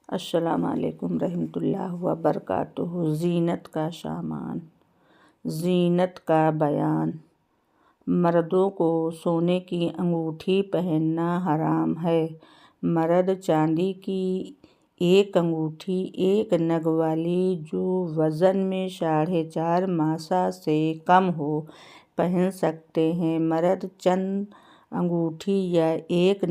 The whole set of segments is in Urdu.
السلام علیکم رحمۃ اللہ وبرکاتہ۔ زینت کا سامان، زینت کا بیان۔ مردوں کو سونے کی انگوٹھی پہننا حرام ہے۔ مرد چاندی کی ایک انگوٹھی، ایک نگ والی جو وزن میں 4.5 ماسہ سے کم ہو، پہن سکتے ہیں۔ مرد چند انگوٹھی یا ایک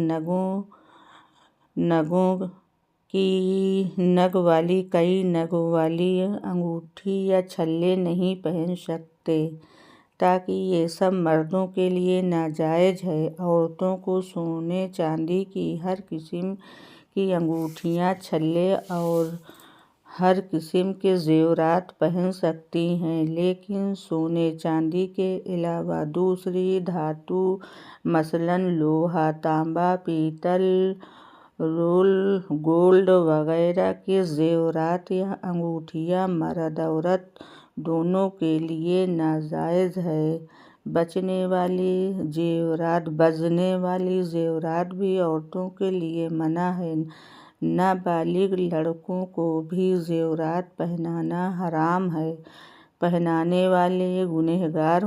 نگ والی کئی نگوں والی انگوٹھی یا چھلے نہیں پہن سکتے، تاکہ یہ سب مردوں کے لیے ناجائز ہے۔ عورتوں کو سونے چاندی کی ہر قسم کی انگوٹھیاں، چھلے اور ہر قسم کے زیورات پہن سکتی ہیں، لیکن سونے چاندی کے علاوہ دوسری دھاتوں مثلاً لوہا، تانبا، پیتل، گولڈ وغیرہ کے زیورات یا انگوٹھیاں مرد عورت دونوں کے لیے ناجائز ہیں۔ بجنے والی زیورات بھی عورتوں کے لیے منع ہے۔ نابالغ لڑکوں کو بھی زیورات پہنانا حرام ہے۔ پہنانے والے گنہگار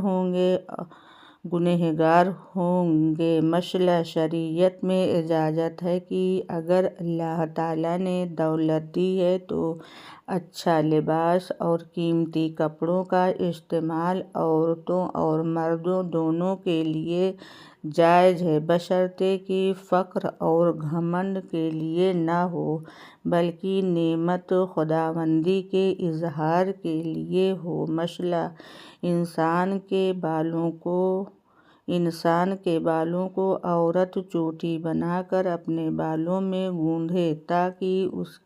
ہوں گے۔ مسئلہ شریعت میں اجازت ہے کہ اگر اللہ تعالیٰ نے دولت دی ہے تو اچھا لباس اور قیمتی کپڑوں کا استعمال عورتوں اور مردوں دونوں کے لیے جائز ہے، بشرطیکہ کہ فخر اور گھمنڈ کے لیے نہ ہو، بلکہ نعمت خداوندی کے اظہار کے لیے ہو۔ مثلاً انسان کے بالوں کو عورت چوٹی بنا کر اپنے بالوں میں گوندھے تاکہ اس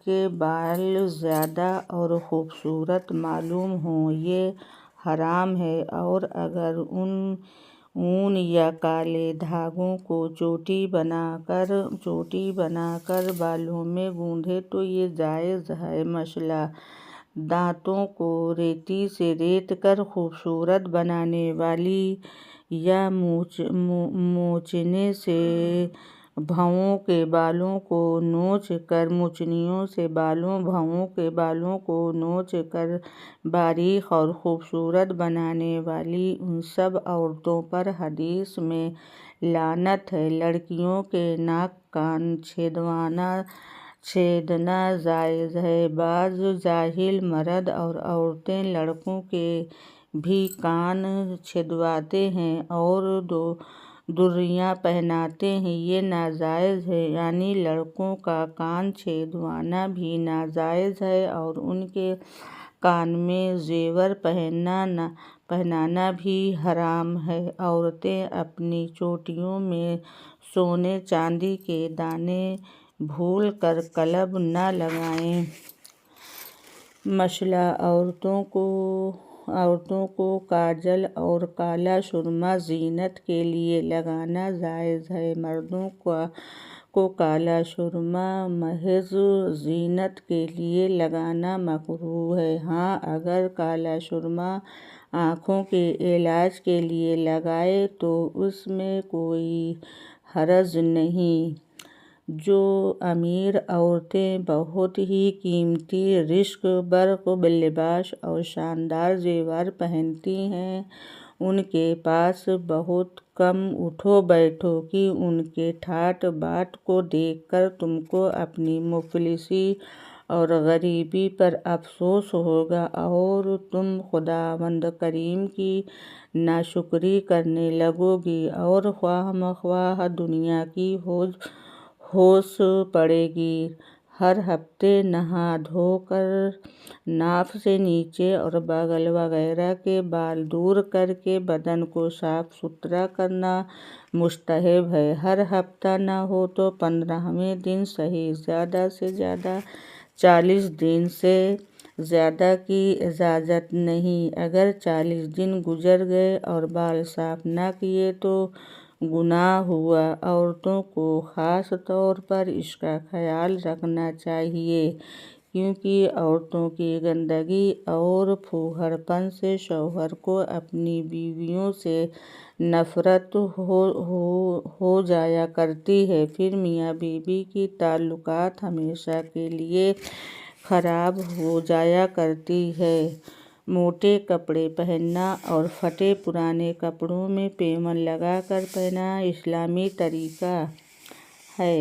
کے بال زیادہ اور خوبصورت معلوم ہوں، یہ حرام ہے۔ اور اگر اون یا کالے دھاگوں کو چوٹی بنا کر بالوں میں گوندھے تو یہ جائز ہے۔ مثلاً دانتوں کو ریتی سے ریت کر خوبصورت بنانے والی یا مونچھنے سے بھووں کے بالوں کو نوچ کر باریک اور خوبصورت بنانے والی ان سب عورتوں پر حدیث میں لعنت ہے۔ لڑکیوں کے ناک کان چھیدنا جائز ہے۔ بعض جاہل مرد اور عورتیں لڑکوں کے بھی کان چھدواتے ہیں اور ڈوریاں پہناتے ہیں، یہ ناجائز ہے۔ یعنی لڑکوں کا کان چھدوانا بھی ناجائز ہے اور ان کے کان میں زیور پہنانا بھی حرام ہے۔ عورتیں اپنی چوٹیوں میں سونے چاندی کے دانے بھول کر کلب نہ لگائیں۔ مثلاً عورتوں کو کاجل اور کالا سرما زینت کے لیے لگانا جائز ہے۔ مردوں کو کالا سرما محض زینت کے لیے لگانا مکروہ ہے۔ ہاں، اگر کالا سرما آنکھوں کے علاج کے لیے لگائیں تو اس میں کوئی حرج نہیں۔ جو امیر عورتیں بہت ہی قیمتی رشک برق لباس اور شاندار زیور پہنتی ہیں، ان کے پاس بہت کم اٹھو بیٹھو کی ان کے ٹھاٹ بات کو دیکھ کر تم کو اپنی مفلسی اور غریبی پر افسوس ہوگا اور تم خداوند کریم کی ناشکری کرنے لگو گی اور خواہ مخواہ دنیا کی ہوش پڑے گی۔ ہر ہفتے نہا دھو کر ناف سے نیچے اور بغل وغیرہ کے بال دور کر کے بدن کو صاف ستھرا کرنا مستحب ہے۔ ہر ہفتہ نہ ہو تو 15ویں دن صحیح، زیادہ سے زیادہ 40 دن سے زیادہ کی اجازت نہیں۔ اگر 40 دن گزر گئے اور بال صاف نہ کیے تو گناہ ہوا۔ عورتوں کو خاص طور پر اس کا خیال رکھنا چاہیے کیونکہ عورتوں کی گندگی اور پھوہڑپن سے شوہر کو اپنی بیویوں سے نفرت ہو جایا کرتی ہے، پھر میاں بیوی کے تعلقات ہمیشہ کے لیے خراب ہو جایا کرتے ہیں۔ موٹے کپڑے پہننا اور پھٹے پرانے کپڑوں میں پیوند لگا کر پہننا اسلامی طریقہ ہے۔